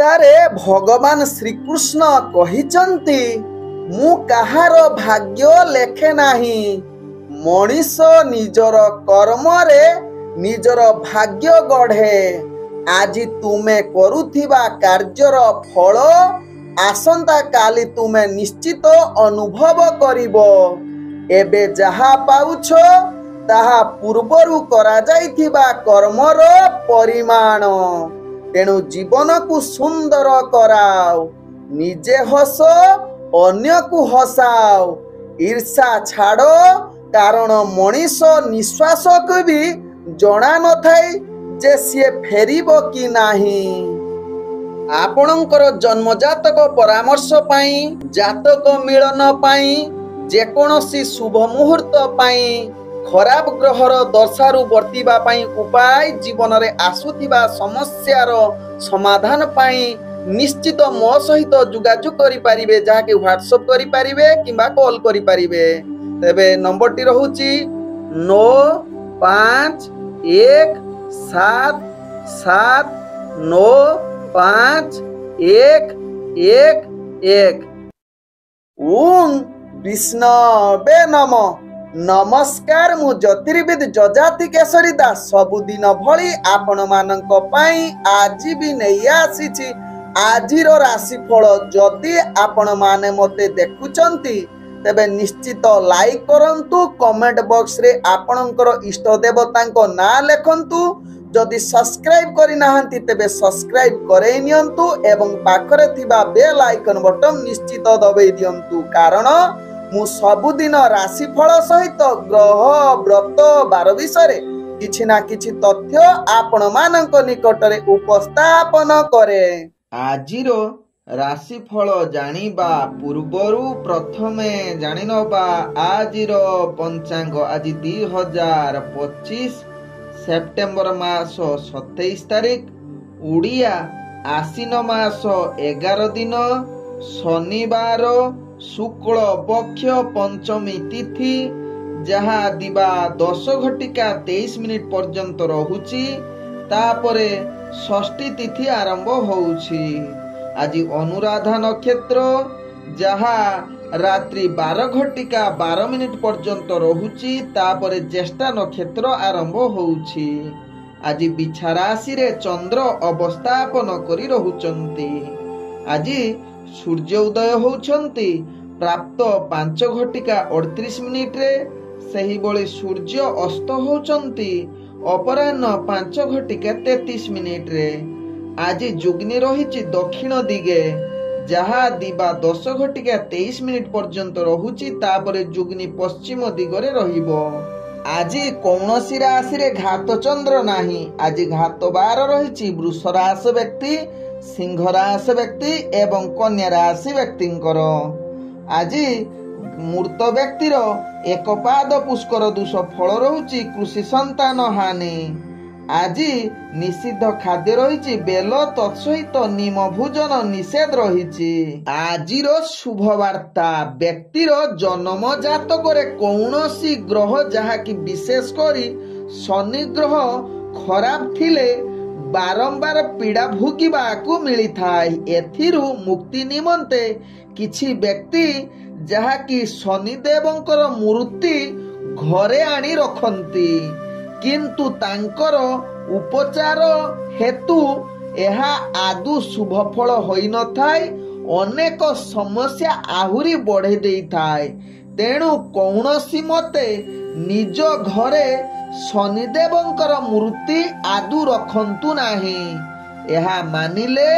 ଗୀତାରେ ଭଗବାନ ଶ୍ରୀକୃଷ୍ଣ କହିଛନ୍ତି, ମୁଁ କାହାର ଭାଗ୍ୟ ଲେଖେ ନାହିଁ। ମଣିଷ ନିଜର କର୍ମରେ ନିଜର ଭାଗ୍ୟ ଗଢ଼େ। ଆଜି ତୁମେ କରୁଥିବା କାର୍ଯ୍ୟର ଫଳ ଆସନ୍ତା କାଲି ତୁମେ ନିଶ୍ଚିତ ଅନୁଭବ କରିବ। ଏବେ ଯାହା ପାଉଛ ତାହା ପୂର୍ବରୁ କରାଯାଇଥିବା କର୍ମର ପରିମାଣ। ତେଣୁ ଜୀବନକୁ ସୁନ୍ଦର କରାଅ, ନିଜେ ହସ, ଅନ୍ୟକୁ ହସାଅ। ଈର୍ଷା ଛାଡ଼, କାରଣ ମଣିଷ ନିଶ୍ୱାସକୁ ବି ଜଣା ନଥାଏ ଯେ ସିଏ ଫେରିବ କି ନାହିଁ। ଆପଣଙ୍କର ଜନ୍ମଜାତକ ପରାମର୍ଶ ପାଇଁ, ଜାତକ ମିଳନ ପାଇଁ, ଯେକୌଣସି ଶୁଭ ମୁହୂର୍ତ୍ତ ପାଇଁ, ଖରାପ ଗ୍ରହର ଦଶାରୁ ବର୍ତ୍ତିବା ପାଇଁ ଉପାୟ, ଜୀବନରେ ଆସୁଥିବା ସମସ୍ୟାର ସମାଧାନ ପାଇଁ ନିଶ୍ଚିତ ମୋ ସହିତ ଯୋଗାଯୋଗ କରିପାରିବେ, ଯାହାକି ହ୍ୱାଟ୍ସଆପ୍ କରିପାରିବେ କିମ୍ବା କଲ୍ କରିପାରିବେ। ତେବେ ନମ୍ବରଟି ରହୁଛି 9517795111। ଓಂ ବିଷ୍ଣବେ ନମଃ। ନମସ୍କାର, ମୁଁ ଜ୍ୟୋତିର୍ବିଦ ଯଜାତି କେଶରୀ ଦାସ ସବୁଦିନ ଭଳି ଆପଣମାନଙ୍କ ପାଇଁ ଆଜି ବି ନେଇ ଆସିଛି ଆଜିର ରାଶିଫଳ। ଯଦି ଆପଣମାନେ ମୋତେ ଦେଖୁଛନ୍ତି ତେବେ ନିଶ୍ଚିତ ଲାଇକ୍ କରନ୍ତୁ, କମେଣ୍ଟ ବକ୍ସରେ ଆପଣଙ୍କର ଇଷ୍ଟ ଦେବତାଙ୍କ ନାଁ ଲେଖନ୍ତୁ। ଯଦି ସବସ୍କ୍ରାଇବ୍ କରିନାହାନ୍ତି ତେବେ ସବସ୍କ୍ରାଇବ୍ କରେଇ ନିଅନ୍ତୁ ଏବଂ ପାଖରେ ଥିବା ବେଲ୍ ଆଇକନ୍ ବଟନ୍ ନିଶ୍ଚିତ ଦବେଇ ଦିଅନ୍ତୁ, କାରଣ ମୁଁ ସବୁଦିନ ରାଶିଫଳ ସହିତ ଗ୍ରହ, ବ୍ରତ, ବାର ବିଷୟରେ କିଛି ନା କିଛି ତଥ୍ୟ ଆପଣମାନଙ୍କ ନିକଟରେ ଉପସ୍ଥାପନ କରେ। ଆଜିର ରାଶିଫଳ ଜାଣିବା ପୂର୍ବରୁ ପ୍ରଥମେ ଜାଣିନେବା ଆଜିର ପଞ୍ଚାଙ୍ଗ। ଆଜି 2025 ସେପ୍ଟେମ୍ବର ମାସ 27 ତାରିଖ, ଓଡ଼ିଆ ଆଶ୍ୱିନ ମାସ 11 ଦିନ, ଶନିବାର, ଶୁକ୍ଳ ପକ୍ଷ ପଞ୍ଚମୀ ତିଥି, ଯାହା ଦିବା 10:23 ପର୍ଯ୍ୟନ୍ତ ରହୁଛି। ତାପରେ ଷଷ୍ଠୀ ତିଥି ଆରମ୍ଭ ହେଉଛି। ଆଜି ଅନୁରାଧା ନକ୍ଷତ୍ର, ଯାହା ରାତ୍ରି 12:12 ପର୍ଯ୍ୟନ୍ତ ରହୁଛି। ତାପରେ ଜ୍ୟେଷ୍ଠା ନକ୍ଷତ୍ର ଆରମ୍ଭ ହେଉଛି। ଆଜି ବିଛା ରାଶିରେ ଚନ୍ଦ୍ର ଅବସ୍ଥାପନ କରି ରହୁଛନ୍ତି। ଆଜି ସୂର୍ଯ୍ୟ ଉଦୟ ହେଉଛନ୍ତି ପ୍ରାପ୍ତ 5:38 ସେହିଭଳି ସୂର୍ଯ୍ୟ ଅସ୍ତ ହେଉଛନ୍ତି ଅପରାହ୍ନ 5:33। ଆଜି ଯୁଗ୍ନି ରହିଛି ଦକ୍ଷିଣ ଦିଗେ, ଯାହା ଦିବା 10:23 ପର୍ଯ୍ୟନ୍ତ ରହୁଛି। ତାପରେ ଯୁଗ୍ନି ପଶ୍ଚିମ ଦିଗରେ ରହିବ। ଆଜି କୌଣସି ରାଶିରେ ଘାତ ଚନ୍ଦ୍ର ନାହିଁ। ଆଜି ଘାତ ବାର ରହିଛି ବୃଷ ରାଶି ବ୍ୟକ୍ତି, ସିଂହ ରାଶି ବ୍ୟକ୍ତି ଏବଂ କନ୍ୟା ରାଶି ବ୍ୟକ୍ତିଙ୍କର। ଆଜି ମୃତ ବ୍ୟକ୍ତିର ଏକପାଦ ପୁଷ୍କର ଦୋଷ ଫଳ ରହୁଛି କୃଷି ସନ୍ତାନ ହାନି। ଆଜି ନିଷିଦ୍ଧ ଖାଦ୍ୟ ରହିଛି ବେଲ, ତତ୍ସହିତ ନିମ ଭୋଜନ ନିଷେଧ ରହିଛି। ଆଜିର ଶୁଭ ବାର୍ତ୍ତା, ବ୍ୟକ୍ତିର ଜନ୍ମ ଜାତକରେ କୌଣସି ଗ୍ରହ, ଯାହାକି ବିଶେଷ କରି ଶନି ଗ୍ରହ ଖରାପ ଥିଲେ ବାରମ୍ବାର ପୀଡ଼ା ଭୋଗିବାକୁ ମିଳିଥାଏ। ଏଥିରୁ ମୁକ୍ତି ନିମନ୍ତେ କିଛି ବ୍ୟକ୍ତି, ଯାହାକି ଶନିଦେବଙ୍କର ମୂର୍ତ୍ତି ଘରେ ଆଣି ରଖନ୍ତି, କିନ୍ତୁ ତାଙ୍କର ଉପଚାର ହେତୁ ଏହା ଆଦୌ ଶୁଭ ଫଳ ହୋଇନଥାଏ, ଅନେକ ସମସ୍ୟା ଆହୁରି ବଢ଼େଇ ଦେଇଥାଏ। ତେଣୁ କୌଣସି ମତେ ନିଜ ଘରେ ଶନିଦେବଙ୍କର ମୂର୍ତ୍ତି ଆଦୌ ରଖନ୍ତୁ ନାହିଁ। ଏହା ମାନିଲେ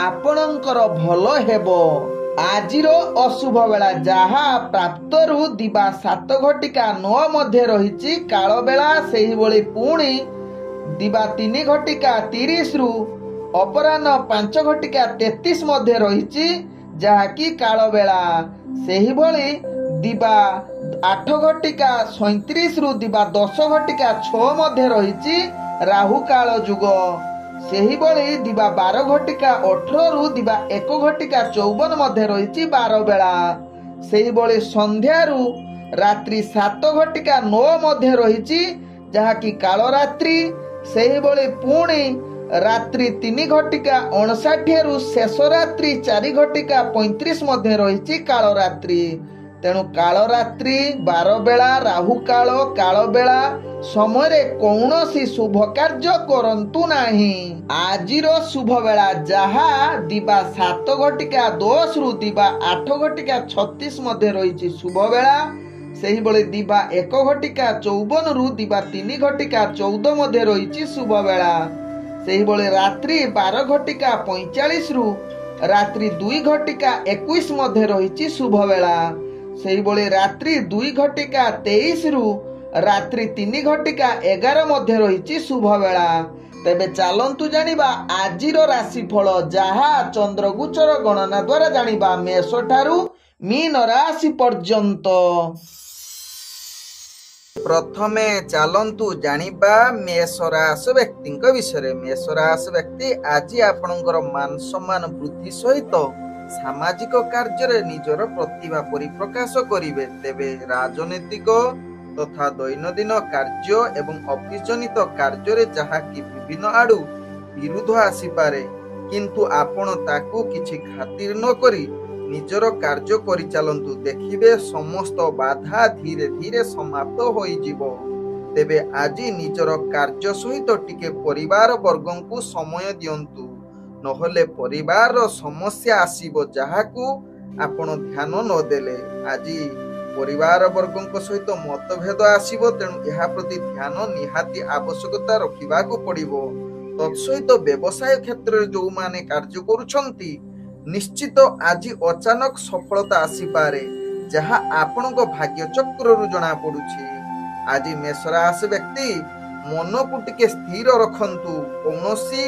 ଆପଣଙ୍କର ଭଲ ହେବ। ଆଜିର ଅଶୁଭ ବେଳା, ଯାହା ପ୍ରାପ୍ତରୁ ଦିବା 7:09 ମଧ୍ୟ ରହିଛି କାଳ ବେଳା, ସେହିଭଳି ପୁଣି ଦିବା 3:30 ଅପରାହ୍ନ 5:33 ମଧ୍ୟ ରହିଛି, ଯାହାକି କାଳ ବେଳା। ସେହିଭଳି ଦିବା 8:37 ଦିବା 10:06 ମଧ୍ୟ ରହିଛି ରାହୁ କାଳ ଯୁଗ। ସେହିଭଳି ଦିବା 12:18 ଦିବା 1:54 ମଧ୍ୟ ରହିଛି ବାର ବେଳା। ସେହିଭଳି ସନ୍ଧ୍ୟାରୁ ରାତ୍ରି 7:09 ମଧ୍ୟ ରହିଛି, ଯାହାକି କାଳରାତ୍ରି। ସେହିଭଳି ପୁଣି रात्रि 3 घटिका 59 रु शेष रात्रि 4 घटिका 35 मध्य रही काल रात्रि। तेणु काल रात्रि 12 बेला राहु काल काल बेला समय कौनसी शुभ कार्य करंतु नाही। आजिर शुभ बेला जहा दिबा 7 घटिका 10 रु दिबा 8 घटिका 36 मध्य रही शुभ बेला। सही बळे दिबा 1 घटिका 54 रु दिबा 3 घटिका 14 मध्य रही शुभ बेला। सही बळे रात्रि 12 घटिका 45 रु रात्रि 2 घटिका 21 मध्य रही शुभ बेला। सही बळे रात्रि 2 घटिका 23 रु रात्रि 3 घटिका 11 मध्य रही शुभ बेला। तेबे चलंतु जानिबा आजिर राशिफल जहा चंद्रगोचर गणना द्वारा जानिबा मेष ठारू मीन राशि पर्यंत। प्रथमे चलंतु जानिबा मेष राशि व्यक्ति विषय। मेष राशि व्यक्ति आज आपणकर मान सम्मान वृद्धि सहित सामाजिक कार्य निजर प्रतिभा परिप्रकाश करिवे। तेबे राजनीतिक तथा दैनंदिन कार्य एवं ऑफिस जनित कार्य जहा कि विभिन्न आडू विरोध आसीपारे, किंतु आपण ताकू किछि खातिर न करी निजर कार्य करि चलंतु। देखिबे समस्त बाधा धीरे धीरे समाप्त होई जिवो। तेबे आज निजर कार्य सहित टिके परिवार वर्गों को समय दियंतु, नहले परिवार समस्या आसीबो जहाकू आपण ध्यान न देले। आज परिवार वर्गों सहित मतभेद आसीबो, तेणु यहा प्रति ध्यान निहाती आवश्यकता रखिबाकू पड़िबो। तत्सहित व्यवसाय क्षेत्र में जो माने कार्य करुछंती निश्चित आज अचानक सफलता आसीपारे, जहा आपणक भाग्य चक्र रु जना पड़ुछि। आज मेष राशि व्यक्ति मन को टिके स्थिर रखंतु, कौनसी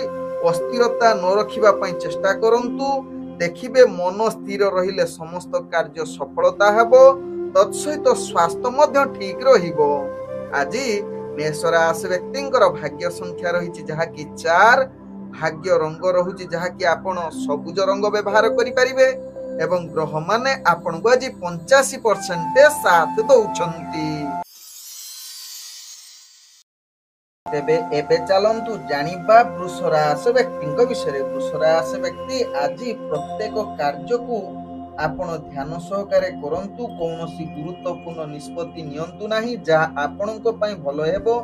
अस्थिरता न रखिबा पई चेष्टा करंतु। देखिबे मन स्थिर रहिले समस्त कार्य सफलता हेबो, तत्सहित स्वास्थ्य मध्य ठीक रहिबो। आज मेष राशि व्यक्तिंकर भाग्य संख्या रही जहा कि 4, भाग्य रंग रहुछि जहा कि आपण सबुज रंग व्यवहार करि परिबे एवं ग्रह माने आपण को आज 85% साथ दउछंती। तेबे एबे चलंतु जानिबा वृष राशि व्यक्ति विषय। वृष राशि व्यक्ति आज प्रत्येक कार्य को आपण ध्यान सहकारे करंतु, कौनसी गुरुत्वपूर्ण निष्पत्ति नियंतु नाही जहा आपणको पई भलो हेबो।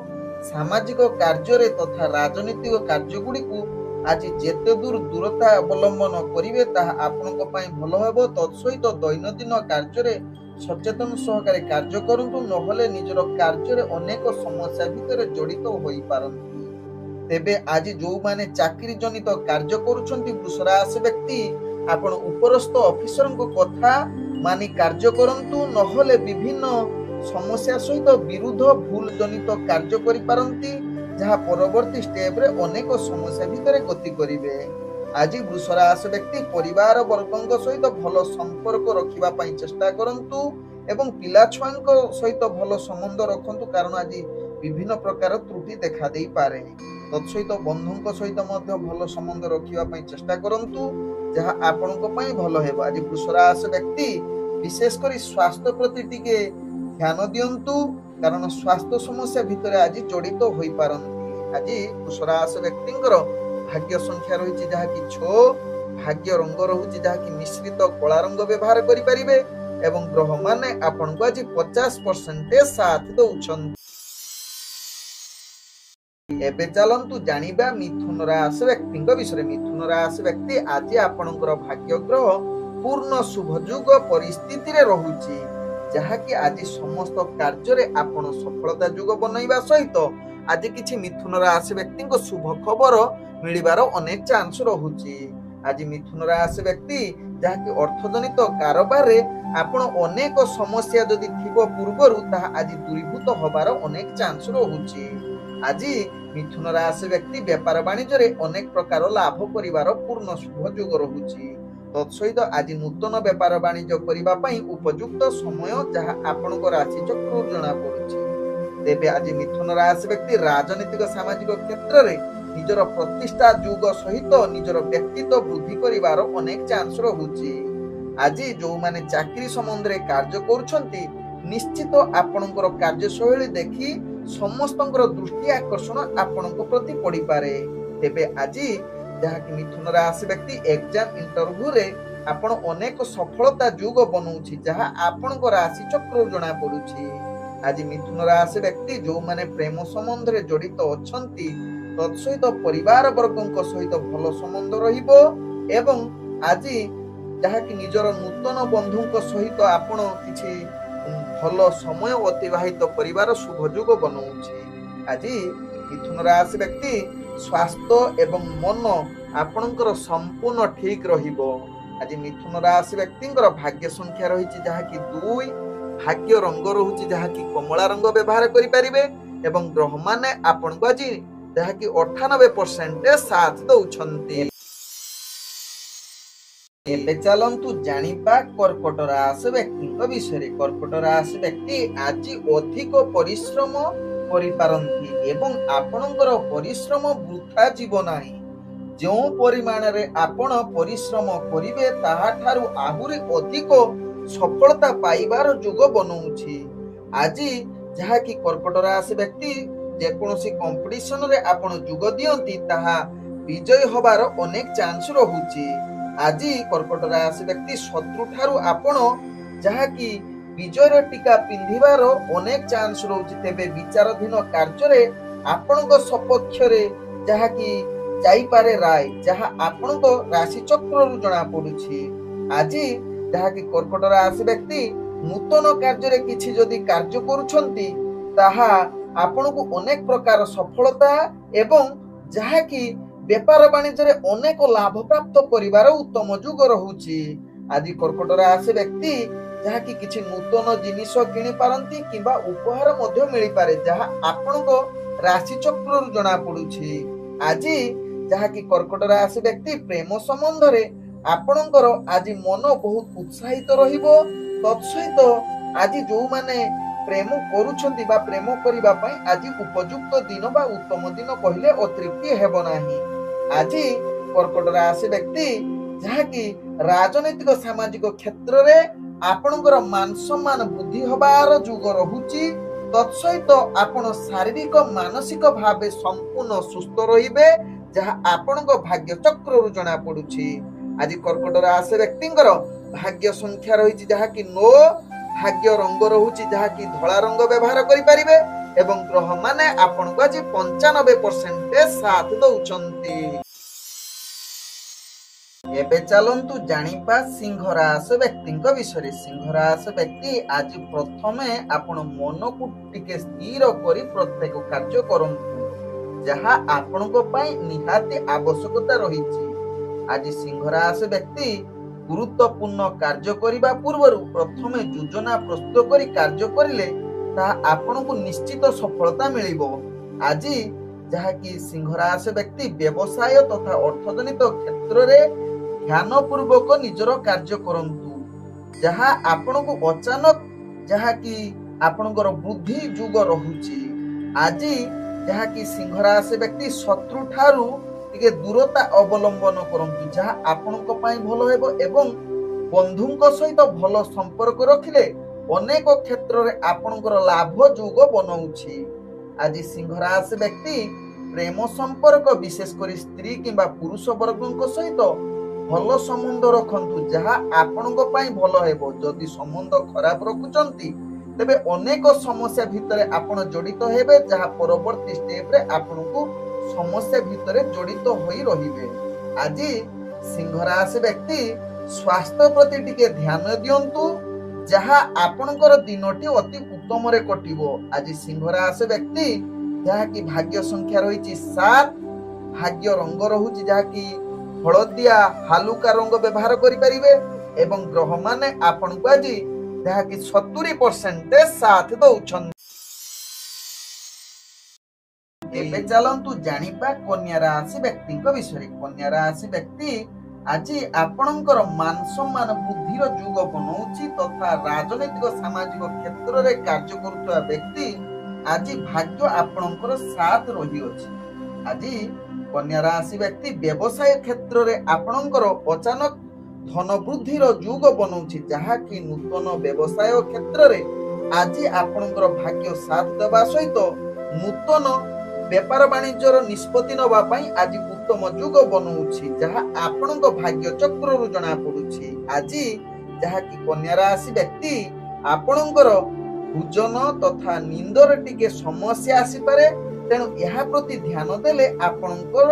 सामाजिक कार्य तथा राजनीतिक कार्य गुडी को आज जेते दूर दूरता अवलंबन करिवे ताहा आपणको पई भलो हेबो। तत्सहित दैनंदिन कार्य सचेतन सहकारे कार्य करंतु, नहले निजर कार्य अनेक समस्या भितर जड़ित होई पारंती। तेबे आज जो माने चाकरी जनित कार्य करूछंती वृष राशि व्यक्ति आपण उपरस्थ ऑफिसर को कथा मानी कार्य करंतु, नहले विभिन्न समस्या सहित विरुद्ध भूल जनित कार्य करि पारंती, जहा परवर्ती स्टेप रे अनेक समस्या भितर गति करिवे। आज वृष राशि व्यक्ति परिवार वर्गों सहित भल संपर्क रखिबा पई चेष्टा करंतु एवं पिला छुआंको सहित भल संबंध रखंतु, कारण आज विभिन्न प्रकार त्रुटि देखा देई पारे। तत्सहित बंधुंको सहित मध्य भल संबंध रखिबा पई चेष्टा करंतु, जहा आपनको पई भल हेबो। आज वृष राशि व्यक्ति विशेष करी स्वास्थ्य प्रति टिके ध्यान दियंतु, कारण स्वास्थ्य समस्या भितर आज जड़ित होई पारंती। आज वृष राशि व्यक्तिंकर भाग्य संख्या रही जहा कि 6, भाग्य रंग रहुछि जहा कि मिश्रित कला रंग व्यवहार करि परिबे एवं ग्रह माने आपन को आज 50% साथ दउछन। एबे चलंतु जानिबा मिथुन राशि व्यक्ति विषय। मिथुन राशि व्यक्ति आज आपनकर भाग्य ग्रह पूर्ण शुभयुग परिस्थिति रे रहुछि, जहा कि आज समस्त कार्य रे आपण सफलता युग बनैबा सहित आज किछि मिथुन राशि व्यक्ति को शुभ खबर मिलिबार अनेक चांस रहुछि। आज मिथुन राशि व्यक्ति जहा कि अर्थजनित कारोबार रे आपण अनेक समस्या जदि थिबो पूर्वरु ताहा आज दूरीभूत होबार अनेक चांस रहुछि। आज मिथुन राशि व्यक्ति व्यापार वाणिज्य रे अनेक प्रकार लाभ करिवार पूर्ण शुभ योग रहुछि। तत्सहित आज नूतन व्यापार वाणिज्य करिबा पई उपयुक्त समय जहा आपणको राशि चक्र जना पड़ुछि। तेबे आज मिथुन राशि व्यक्ति राजनीतिक सामाजिक क्षेत्र रे निजर प्रतिष्ठा युग सहित निजर व्यक्तित्व वृद्धि करिवार अनेक चांस रहुछि। आज जो माने चाकरी संबंध रे कार्य करूछंती निश्चित आपणकर कार्यशैली देखि समस्तंकर दृष्टि आकर्षण आपणक प्रति पड़ी पारे। तेबे आज जहाँकि मिथुन राशि व्यक्ति एग्जाम इंटरव्यू रे आपण अनेक सफलता जुग बनाऊछि जहाँ आपण राशि चक्र जना पड़ुछि। आज मिथुन राशि व्यक्ति जो माने प्रेम संबंध रे जड़ित अछंती तत्सहित परिवार वर्गों सहित भल संबंध रहिबो एवं आज जहाँकि निजर नूतन बंधुओं सहित आपण किछि भल समय अतिबाहित परिवार शुभ जुग बनाऊछि। आज मिथुन राशि व्यक्ति स्वास्थ्य एवं मन आपणकर संपूर्ण ठीक रहिबो। आज मिथुन राशि व्यक्तिंकर भाग्य संख्या रही जहाँकि 2, भाग्य रंग रहुछि जहाँकि कमला रंग व्यवहार करि परिबे एवं ग्रह माने आपण को आज जहाँकि 98% साथ दउछंती। एबे चलंतु जानिबा कर्कट राशि व्यक्ति विषय। कर्कट राशि व्यक्ति आज अधिक परिश्रम करिपारंती एवं आपणकर परिश्रम वृथा जीव नाही। जो परिमाण रे आपण परिश्रम करिवे ताहा ठारू आहुरी अधिक सफलता पाइबार जुग बनाऊछि। आज जहाँकि कर्कट राशि व्यक्ति जेकोसी कंपटीशन रे आपण जुग दियंती ताहा विजय होबार अनेक चांस रहुछि। आज कर्कट राशि व्यक्ति शत्रु ठारू आपण जहाँकि विजयर टीका पिंधिबार अनेक चांस रहुछि। तेबे विचाराधीन कार्य रे आपणक सपक्ष रे जहाँकि जाइपारे राय जहाँ आपणक राशि चक्र जना पड़ुछि। आज जहाँकि कर्कट राशि व्यक्ति नूतन कार्य रे किछि जदि कार्य करूछंती ताहा आपणकु अनेक प्रकार सफलता एवं जहाँकि व्यापार वाणिज्य अनेक लाभ प्राप्त करिवार उत्तम जुग रहुछि। आदि कर्कट राशि व्यक्ति जहाँकि किछि नूतन जिनिस किनि पारंती किबा उपहार मध्य मिली पारे जहाँ आपणको राशि चक्र जना पड़ुछि। आज जहाँकि कर्कट राशि व्यक्ति प्रेम संबंध रे आपणकर आज मन बहुत उत्साहित रहिबो। तत्सहित आज जो माने प्रेम करूछंती बा प्रेम करिबा पई आज उपयुक्त दिन बा उत्तम दिन कहिले अतृप्ति हेबो नाही। आज कर्कट राशि व्यक्ति जहाँकि राजनैतिक सामाजिक क्षेत्र रे आपणकर मान सम्मान वृद्धि होबार जुग रहुछि। तत्सहित आपण शारीरिक मानसिक भावे संपूर्ण सुस्थ रहिबे जहाँ आपणक भाग्य चक्र जना पड़ुछि। आज कर्कट राशि व्यक्तिंकर भाग्य संख्या रही जहाँकि 9, भाग्य रंग रहुछि जहाँकि धला रंग व्यवहार करि परिबे एवं ग्रह माने आपणको आज 95% साथ दउछंती। एबे चलंतु जानिबा सिंह राशि व्यक्तिंक विषय। सिंह राशि व्यक्ति आज प्रथमे आपण मन को टिके स्थिर करी प्रत्येक कार्य करंतु जहाँ आपणको पई निहाती आवश्यकता रहिछि। आज सिंह राशि व्यक्ति गुरुत्वपूर्ण कार्य करिबा पूर्वरु प्रथमे योजना प्रस्तुत करी कार्य करिले ता आपणको निश्चित सफलता मिलिबो। आज जहाँकि सिंह राशि व्यक्ति व्यवसाय तथा अर्थजनित क्षेत्र रे ध्यान पूर्वक निजर कार्य करंतु जहाँ आपणको अचानक जहाँकि आपणकर वृद्धि जुग रहुछि। आज जहाँकि सिंह राशि व्यक्ति शत्रु ठारू टिके दूरता अवलंबन करंतु जहाँ आपणको पई भलो हेबो एवं बंधुଙ୍କ सहित भलो संपर्क रखिले अनेक क्षेत्र रे आपणकर लाभ जुग बनाउछि। आज सिंह राशि व्यक्ति प्रेम संपर्क विशेष करी स्त्री किंबा पुरुष वर्गଙ୍କ सहित भलो संबंध रखंतु जहाँ आपणको पई भलो हेबो। जदि संबंध खराब रखुचंती तेबे अनेक समस्या भितरे आपण जड़ित हेबे जहाँ परवर्ती स्टेप रे आपणको समस्या भितरे जड़ित होई रहिबे। आज सिंह राशि व्यक्ति स्वास्थ्य प्रति टिके ध्यान दियंतु जहाँ आपणकर दिनटी अति उत्तम रे कटिबो। आज सिंह राशि व्यक्ति जहाँ की भाग्य संख्या रही 7, भाग्य रंग रहुछि जहाँ की हलदिया हालुका रंग व्यवहार करि परिबे एवं ग्रह माने आपणको आज जहाँ की 70% साथ दउछन। एबे चलंतु जानिबा कन्या राशि व्यक्तिंक विषय। कन्या राशि व्यक्ति आज आपणकर मान सम्मान बुद्धिर जुग बनाउछि तथा राजनैतिक सामाजिक क्षेत्र रे कार्य करुवा व्यक्ति आज भाग्य आपणकर साथ रही अछि। आज कन्या राशि व्यक्ति व्यवसाय क्षेत्र रे आपणकर अचानक धन वृद्धिर जुग बनाउछि जहाँ कि नूतन व्यवसाय क्षेत्र रे आज आपणकर भाग्य साथ देबा सहित नूतन बेपार वाणिज्यर निष्पत्ति नवा पई आज उत्तम जुग बनौछि जहा आपनक भाग्य चक्र रु जणा पडुछि। आज जहा कि कन्या राशि व्यक्ति आपनकर भोजन तथा निंदर टिके समस्या आसी पारे, तेणु यहा प्रति ध्यान देले आपनकर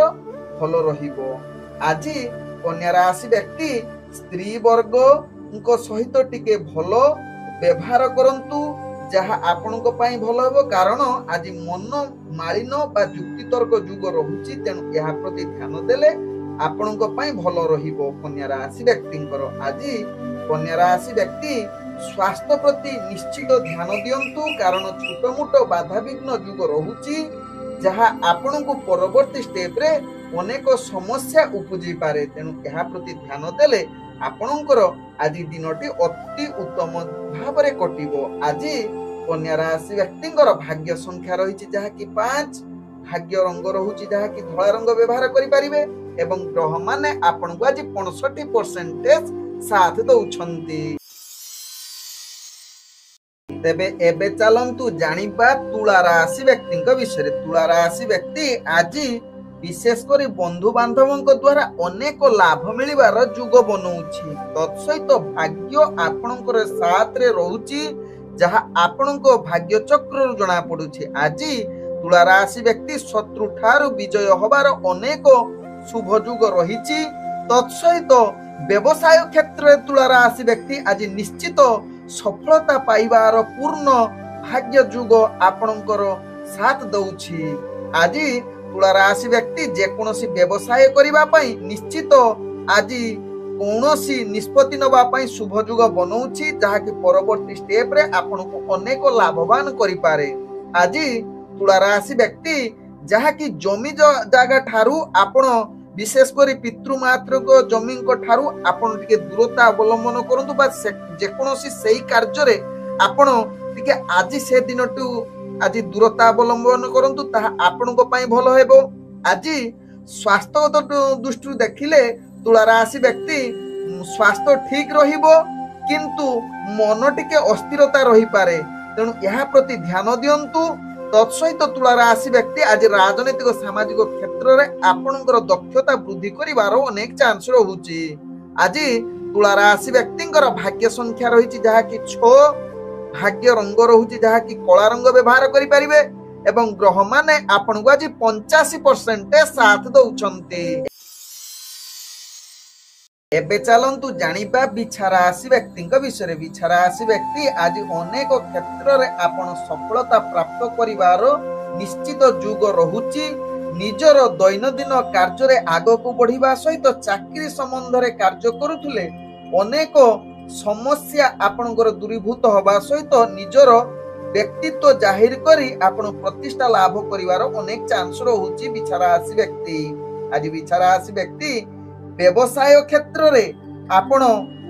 भल रहिबो। आज कन्या राशि व्यक्ति स्त्री वर्ग सहित टिके भल व्यवहार करंतु जहा आपनक पई भल हेबो, कारण आज मन मालिन बा युक्ति तर्क जुग रहुछि, तेणु यहा प्रति ध्यान देले आपनक पई भल रहिबो। कन्या राशि व्यक्तिंकर आज कन्या राशि व्यक्ति स्वास्थ्य प्रति निश्चित ध्यान दियंतु, कारण छोट मोट बाधा विघ्न जुग रहुछि जहा आपनक परवर्ती स्टेप रे अनेक समस्या उपजि पारे, तेणु यहा प्रति ध्यान देले आपनकर आज दिनटी अति उत्तम भाव में कटिबो। आज कन्या राशि व्यक्तिंकर भाग्य संख्या रही जहा कि 5, भाग्य रंग रहुछि जहा कि धला रंग व्यवहार करि परिबे एवं ग्रह माने आपन को आज 65% साथ दउछंती। तेबे एबे चलंतु जानिबा तुला राशि व्यक्तिंक विषय। तुला राशि व्यक्ति आज विशेषकर बंधु बांधवों द्वारा अनेक लाभ मिलिबार जुग बनौछि। तत्सहित भाग्य आपनकर साथ रे रहुछि जहा आपनको भाग्य चक्र जना पडुछि। आज तुला राशि व्यक्ति शत्रु ठारू विजय होबार अनेक शुभ जुग रहिछि। तत्सहित व्यवसाय क्षेत्र में तुला राशि व्यक्ति आज निश्चित सफलता पाइबार पूर्ण भाग्य जुग आपनकर साथ दउछि। आज तुला राशि व्यक्ति जेकोसी व्यवसाय करिबा पई निश्चित आज कोनोसी निष्पत्ति नबा पई शुभ जुग बनौछि जहा कि परवर्ती स्टेप रे आपनको अनेक लाभवान करि पारे। आज तुला राशि व्यक्ति जहा कि जमी जागा ठारू आपण विशेष करी पितृमात्र को जमी को ठारू आपण टिके दूरता अवलंबन करंतु बा जेकोसी सेही कार्य रे आपण टिके आज से दिनटू आज दूरता अवलंबन करंतु ताहा आपनको पई भलो हेबो। आज स्वास्थ्यगत दृष्टि देखिले तुला राशि व्यक्ति स्वास्थ्य ठीक रहिबो, किंतु मन टिके अस्थिरता रही पारे, तेणु यहा प्रति ध्यान दियंतु। तत्सहित तुला राशि व्यक्ति आज राजनीतिक सामाजिक क्षेत्र रे आपनकर दक्षता वृद्धि करिवार अनेक चांस रहुछि। आज तुला राशि व्यक्तिंकर भाग्य संख्या रहिछि जहा कि 6, भाग्य रंग रहुछि जहा कि कला रंग व्यवहार करि परिबे एवं ग्रह माने आपनको आज 85% साथ दउछंती। एबे चलंतु जानिबा बिछा राशि व्यक्तिंक विषय। बिछा राशि व्यक्ति आज अनेक क्षेत्र रे आपण सफलता प्राप्त करिवार निश्चित जुग रहुछि। निजर दैनंदिन कार्य रे आगको बढ़िबा सहित चाकरी संबंध रे कार्य करुथुले अनेक समस्या आपनकर दूरीभूत होबा सहित निजर व्यक्तित्व जाहिर करी आपण प्रतिष्ठा लाभ करिवार अनेक चांस रहुछि बिछा राशि व्यक्ति। आज बिछा राशि व्यक्ति व्यवसाय क्षेत्र रे आपण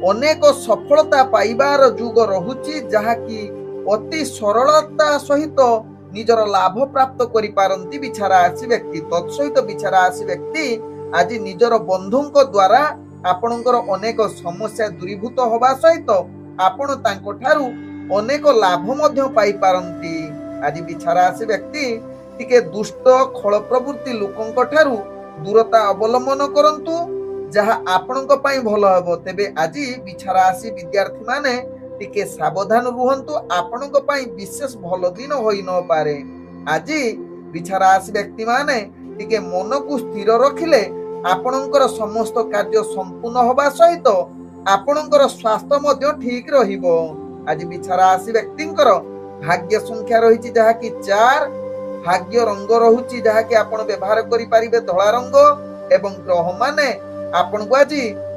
अनेक सफलता पाइबार जुग रहुछि जहा कि अति सरलता सहित निजर लाभ प्राप्त करि पारंती बिछा राशि व्यक्ति। तत्सहित बिछा राशि व्यक्ति आज निजर बंधुଙ୍କ द्वारा आपनकर अनेक समस्या दूरीभूत होबा सहित आपण तांको ठारू अनेक लाभ मध्य पाई पारंती। आज बिछा राशि व्यक्ति टिके दुष्ट खळ प्रवृत्ति लोकଙ୍କ ठारू दूरता अवलंबन करंतु जहा आपनଙ୍କ पई भलो हेबो। तेबे आज बिछा राशि विद्यार्थी माने टिके सावधान रुहंतु, आपनଙ୍କ पई विशेष भलो दिन होई न पारे। आज बिछा राशि व्यक्ति माने टिके मन को स्थिर रखिले आपनकर समस्त कार्य संपूर्ण होबा सहित आपनकर स्वास्थ्य मध्य ठीक रहिबो। आज बिछा राशि व्यक्तिंकर भाग्य संख्या रहिछि जहा कि 4, भाग्य रंग रहुछि जहा कि आपण व्यवहार करि परिबे धला रंग एवं ग्रह माने आपण को आज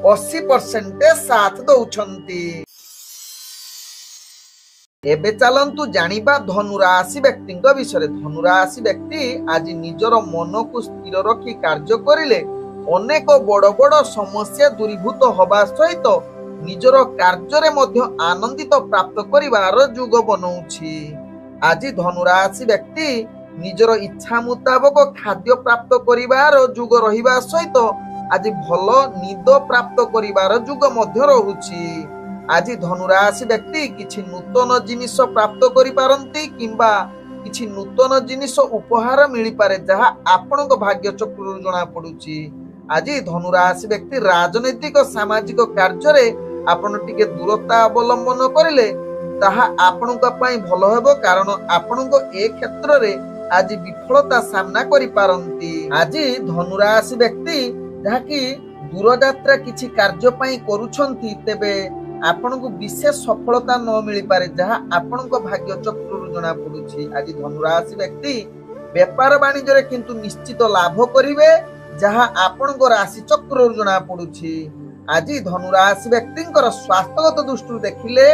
80% साथ दउछंती। एबे चलंतु जानिबा धनु राशि व्यक्तिंक विषय। धनु राशि व्यक्ति आज निजर मन को स्थिर रखी कार्य करिले अनेक बड़ बड़ समस्या दूरीभूत होबा सहित निजर कार्य रे मध्य आनंदित प्राप्त करिवार जुग बनौछि। आज धनु राशि व्यक्ति निजर इच्छा मुताबक खाद्य प्राप्त करिवार जुग रहिबा सहित आज भल निद प्राप्त करिवार जुग मध्य रहुछि। आज धनु राशि व्यक्ति किछि नूतन जिनिस प्राप्त करि पारंती किंबा କିଛି ନୂତନ ଜିନିଷ ଉପହାର ମିଳିପାରେ ଯାହା ଆପଣଙ୍କ ଭାଗ୍ୟ ଚକ୍ରରୁ ଜଣା ପଡୁଛି। ଆଜି ଧନୁରାଶି ବ୍ୟକ୍ତି ରାଜନୈତିକ ସାମାଜିକ କାର୍ଯ୍ୟରେ ଆପଣ ଟିକେ ଦୂରତା ଅବଲମ୍ବନ କରିଲେ ତାହା ଆପଣଙ୍କ ପାଇଁ ଭଲ ହେବ, କାରଣ ଆପଣଙ୍କ ଏ କ୍ଷେତ୍ରରେ ଆଜି ବିଫଳତା ସାମ୍ନା କରିପାରନ୍ତି। ଆଜି ଧନୁରାଶି ବ୍ୟକ୍ତି ଯାହାକି ଦୂରଯାତ୍ରା କିଛି କାର୍ଯ୍ୟ ପାଇଁ କରୁଛନ୍ତି, ତେବେ ଆପଣଙ୍କୁ ବିଶେଷ ସଫଳତା ନ ମିଳିପାରେ ଯାହା ଆପଣଙ୍କ ଭାଗ୍ୟ ଚକ୍ରରୁ ଜଣା ପଡୁଛି। ଆଜି ଧନୁରାଶି ବ୍ୟକ୍ତି ବେପାର ବାଣିଜ୍ୟରେ କିନ୍ତୁ ନିଶ୍ଚିତ ଲାଭ କରିବେ ଯାହା ଆପଣଙ୍କ ରାଶି ଚକ୍ରରୁ ଜଣା ପଡୁଛି। ଆଜି ଧନୁରାଶି ବ୍ୟକ୍ତିଙ୍କର ସ୍ୱାସ୍ଥ୍ୟଗତ ଦୃଷ୍ଟିରୁ ଦେଖିଲେ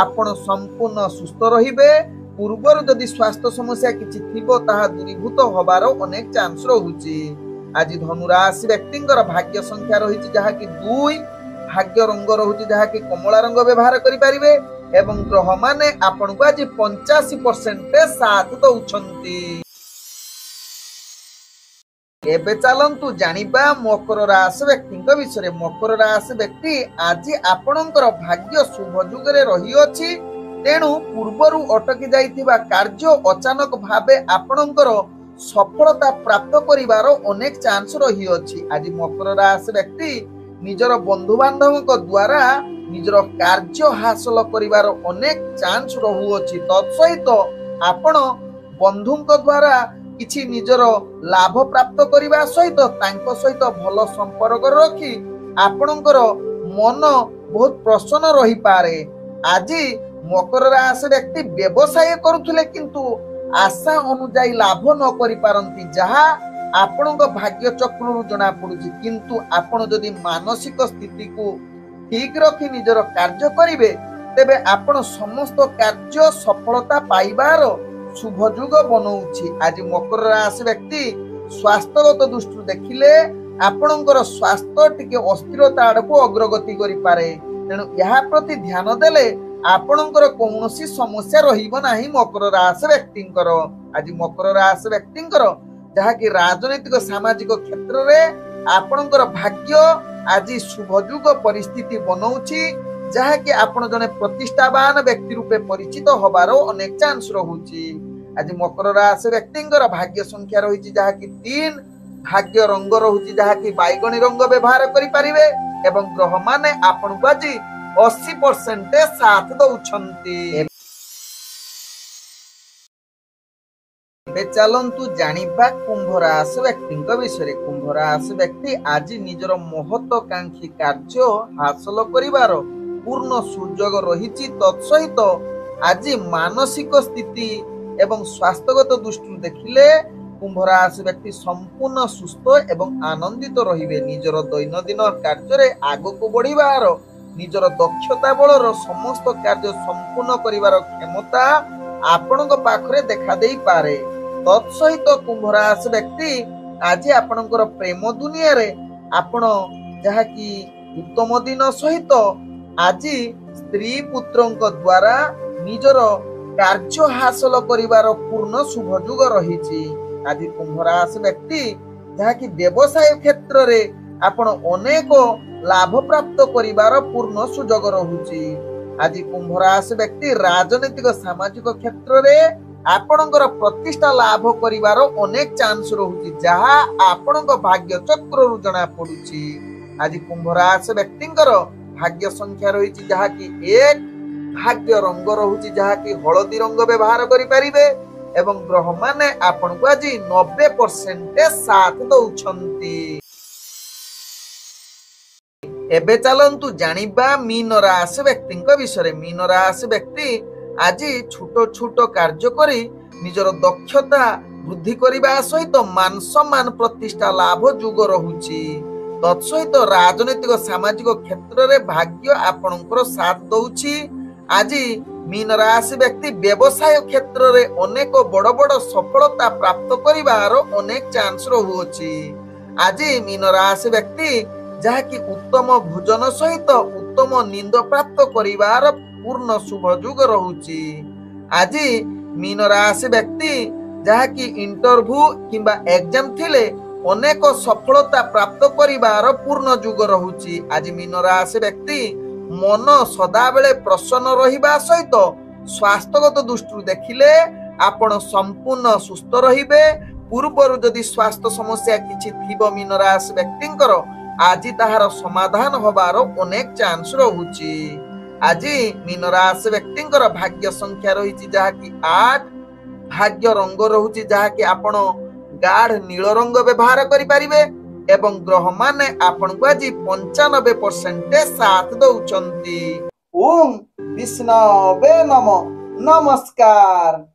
ଆପଣ ସମ୍ପୂର୍ଣ୍ଣ ସୁସ୍ଥ ରହିବେ। ପୂର୍ବରୁ ଯଦି ସ୍ୱାସ୍ଥ୍ୟ ସମସ୍ୟା କିଛି ଥିବ ତାହା ଦୂରୀଭୂତ ହବାର ଅନେକ ଚାନ୍ସ ରହୁଛି। ଆଜି ଧନୁରାଶି ବ୍ୟକ୍ତିଙ୍କର ଭାଗ୍ୟ ସଂଖ୍ୟା ରହିଛି ଯାହାକି 2, ଭାଗ୍ୟ ରଙ୍ଗ ରହୁଛି ଯାହାକି କମଳା ରଙ୍ଗ ବ୍ୟବହାର କରିପାରିବେ ଏବଂ ଗ୍ରହ ମାନେ ଆପଣଙ୍କୁ ଆଜି 85% ସାଥ ଦଉଛନ୍ତି। ଏବେ ଚାଲନ୍ତୁ ଜାଣିବା ମକର ରାଶି ବ୍ୟକ୍ତିଙ୍କ ବିଷୟରେ। ମକର ରାଶି ବ୍ୟକ୍ତି ଆଜି ଆପଣଙ୍କର ଭାଗ୍ୟ ଶୁଭ ଯୁଗରେ ରହିଅଛି, ତେଣୁ ପୂର୍ବରୁ ଅଟକି ଯାଇଥିବା କାର୍ଯ୍ୟ ଅଚାନକ ଭାବେ ଆପଣଙ୍କର ସଫଳତା ପ୍ରାପ୍ତ କରିବାର ଅନେକ ଚାନ୍ସ ରହିଅଛି। ଆଜି ମକର ରାଶି ବ୍ୟକ୍ତି ନିଜର ବନ୍ଧୁବାନ୍ଧବଙ୍କ ଦ୍ୱାରା ନିଜର କାର୍ଯ୍ୟ ହାସଲ କରିବାର ଅନେକ ଚାନ୍ସ ରହୁଅଛି। ତତ୍ସହିତ ଆପଣ ବନ୍ଧୁଙ୍କ ଦ୍ୱାରା କିଛି ନିଜର ଲାଭ ପ୍ରାପ୍ତ କରିବା ସହିତ ତାଙ୍କ ସହିତ ଭଲ ସମ୍ପର୍କ ରଖି ଆପଣଙ୍କର ମନ ବହୁତ ପ୍ରସନ୍ନ ରହିପାରେ। ଆଜି ମକର ରାଶି ବ୍ୟକ୍ତି ବ୍ୟବସାୟ କରୁଥିଲେ କିନ୍ତୁ ଆଶା ଅନୁଯାୟୀ ଲାଭ ନ କରିପାରନ୍ତି ଯାହା ଆପଣଙ୍କ ଭାଗ୍ୟ ଚକ୍ରରୁ ଜଣା ପଡୁଛି। କିନ୍ତୁ ଆପଣ ଯଦି ମାନସିକ ସ୍ଥିତିକୁ ଠିକ ରଖି ନିଜର କାର୍ଯ୍ୟ କରିବେ ତେବେ ଆପଣ ସମସ୍ତ କାର୍ଯ୍ୟ ସଫଳତା ପାଇବାର ଶୁଭ ଯୁଗ ବନଉଛି। ଆଜି ମକର ରାଶି ବ୍ୟକ୍ତି ସ୍ୱାସ୍ଥ୍ୟଗତ ଦୃଷ୍ଟିରୁ ଦେଖିଲେ ଆପଣଙ୍କର ସ୍ୱାସ୍ଥ୍ୟ ଟିକେ ଅସ୍ଥିରତା ଆଡକୁ ଅଗ୍ରଗତି କରିପାରେ, ତେଣୁ ଏହା ପ୍ରତି ଧ୍ୟାନ ଦେଲେ ଆପଣଙ୍କର କୌଣସି ସମସ୍ୟା ରହିବ ନାହିଁ ମକର ରାଶି ବ୍ୟକ୍ତିଙ୍କର। ଆଜି ମକର ରାଶି ବ୍ୟକ୍ତିଙ୍କର ଯାହାକି ରାଜନୈତିକ ସାମାଜିକ କ୍ଷେତ୍ରରେ ଆପଣଙ୍କର ଭାଗ୍ୟ ଆଜି ଶୁଭ ଯୁଗ ପରିସ୍ଥିତି ବନଉଛି, ଯାହାକି ଆପଣ ଜଣେ ପ୍ରତିଷ୍ଠାବାନ ବ୍ୟକ୍ତି ରୂପେ ପରିଚିତ ହବାର ଅନେକ ଚାନ୍ସ ରହୁଛି। ଆଜି ମକର ରାଶି ବ୍ୟକ୍ତିଙ୍କର ଭାଗ୍ୟ ସଂଖ୍ୟା ରହିଛି ଯାହାକି 3, ଭାଗ୍ୟ ରଙ୍ଗ ରହୁଛି ଯାହାକି ବାଇଗଣୀ ରଙ୍ଗ ବ୍ୟବହାର କରିପାରିବେ ଏବଂ ଗ୍ରହ ମାନେ ଆପଣଙ୍କୁ ଆଜି 80% ସାଥ ଦଉଛନ୍ତି। ଏବେ ଚାଲନ୍ତୁ ଜାଣିବା କୁମ୍ଭ ରାଶି ବ୍ୟକ୍ତିଙ୍କ ବିଷୟରେ। କୁମ୍ଭ ରାଶି ବ୍ୟକ୍ତି ଆଜି ନିଜର ମହତ୍ୱାକାଂକ୍ଷୀ କାର୍ଯ୍ୟ ହାସଲ କରିବାର ପୂର୍ଣ୍ଣ ସୁଯୋଗ ରହିଛି। ତତ୍ସହିତ ଆଜି ମାନସିକ ସ୍ଥିତି ଏବଂ ସ୍ୱାସ୍ଥ୍ୟଗତ ଦୃଷ୍ଟିରୁ ଦେଖିଲେ କୁମ୍ଭ ରାଶି ବ୍ୟକ୍ତି ସମ୍ପୂର୍ଣ୍ଣ ସୁସ୍ଥ ଏବଂ ଆନନ୍ଦିତ ରହିବେ। ନିଜର ଦୈନନ୍ଦିନ କାର୍ଯ୍ୟରେ ଆଗକୁ ବଢିବାର ନିଜର ଦକ୍ଷତା ବଳର ସମସ୍ତ କାର୍ଯ୍ୟ ସମ୍ପୂର୍ଣ୍ଣ କରିବାର କ୍ଷମତା ଆପଣଙ୍କ ପାଖରେ ଦେଖା ଦେଇପାରେ। ତତ୍ସହିତ କୁମ୍ଭ ରାଶି ବ୍ୟକ୍ତି ଆଜି ଆପଣଙ୍କର ପ୍ରେମ ଦୁନିଆରେ ଆପଣ ଯାହାକି ଉତ୍ତମ ଦିନ ସହିତ ଆଜି ସ୍ତ୍ରୀ ପୁତ୍ରଙ୍କ ଦ୍ୱାରା ନିଜର କାର୍ଯ୍ୟ ହାସଲ କରିବାର ପୂର୍ଣ୍ଣ ଶୁଭ ଯୁଗ ରହିଛି। ଆଜି କୁମ୍ଭ ରାଶି ବ୍ୟକ୍ତି ଯାହାକି ବ୍ୟବସାୟ କ୍ଷେତ୍ରରେ ଆପଣ ଅନେକ ଲାଭ ପ୍ରାପ୍ତ କରିବାର ପୂର୍ଣ୍ଣ ସୁଯୋଗ ରହୁଛି। ଆଜି କୁମ୍ଭ ରାଶି ବ୍ୟକ୍ତି ରାଜନୈତିକ ସାମାଜିକ କ୍ଷେତ୍ରରେ ଆପଣଙ୍କର ପ୍ରତିଷ୍ଠା ଲାଭ କରିବାର ଅନେକ ଚାନ୍ସ ରହୁଛି ଯାହା ଆପଣଙ୍କ ଭାଗ୍ୟ ଚକ୍ରରୁ ଜଣା ପଡୁଛି। ଆଜି କୁମ୍ଭ ରାଶି ବ୍ୟକ୍ତିଙ୍କର ଭାଗ୍ୟ ସଂଖ୍ୟା ରହିଛି ଯାହାକି 1, ଭାଗ୍ୟ ରଙ୍ଗ ରହୁଛି ଯାହାକି ହଳଦୀ ରଙ୍ଗ ବ୍ୟବହାର କରିପାରିବେ ଏବଂ ଗ୍ରହ ମାନେ ଆପଣଙ୍କୁ ଆଜି 90% ସାଥ ଦଉଛନ୍ତି। ଏବେ ଚାଲନ୍ତୁ ଜାଣିବା ମୀନ ରାଶି ବ୍ୟକ୍ତିଙ୍କ ବିଷୟରେ। ମୀନ ରାଶି ବ୍ୟକ୍ତି ଆଜି ଛୋଟ ଛୋଟ କାର୍ଯ୍ୟ କରି ନିଜର ଦକ୍ଷତା ବୃଦ୍ଧି କରିବା ସହିତ ମାନ ସମ୍ମାନ ପ୍ରତିଷ୍ଠା ଲାଭ ଯୁଗ ରହୁଛି। ତତ୍ସହିତ ରାଜନୈତିକ ସାମାଜିକ କ୍ଷେତ୍ରରେ ଭାଗ୍ୟ ଆପଣଙ୍କର ସାଥ ଦଉଛି। ଆଜି ମୀନ ରାଶି ବ୍ୟକ୍ତି ବ୍ୟବସାୟ କ୍ଷେତ୍ରରେ ଅନେକ ବଡ ବଡ ସଫଳତା ପ୍ରାପ୍ତ କରିବାର ଅନେକ ଚାନ୍ସ ରହୁଅଛି। ଆଜି ମୀନ ରାଶି ବ୍ୟକ୍ତି ଯାହାକି ଉତ୍ତମ ଭୋଜନ ସହିତ ଉତ୍ତମ ନିନ୍ଦ ପ୍ରାପ୍ତ କରିବାର ପୂର୍ଣ୍ଣ ଶୁଭ ଯୁଗ ରହୁଛି। ଆଜି ମୀନ ରାଶି ବ୍ୟକ୍ତି ଯାହାକି ଇଣ୍ଟରଭ୍ୟୁ କିମ୍ବା ଏକ୍ଜାମ ଥିଲେ ଅନେକ ସଫଳତା ପ୍ରାପ୍ତ କରିବାର ପୂର୍ଣ୍ଣ ଯୁଗ ରହୁଛି। ଆଜି ମୀନ ରାଶି ବ୍ୟକ୍ତି ମନ ସଦାବେଳେ ପ୍ରସନ୍ନ ରହିବା ସହିତ ସ୍ୱାସ୍ଥ୍ୟଗତ ଦୃଷ୍ଟିରୁ ଦେଖିଲେ आपण संपूर्ण सुस्थ रहिबे। पूर्वर जदि स्वास्थ्य समस्या किछि थिबो मीन राशि व्यक्तिंकर आज ताहार समाधान होबार अनेक चांस रहुछि। आज मीन राशि व्यक्तिंकर भाग्य संख्या रहिछि जहाँकि 8, भाग्य रंग रहुछि जहाँकि आपण गाढ़ नील रंग व्यवहार करि परिबे एवं ग्रह माने आपण को आज 95% साथ दउचंती। ओम विष्णवे नमः। नमस्कार।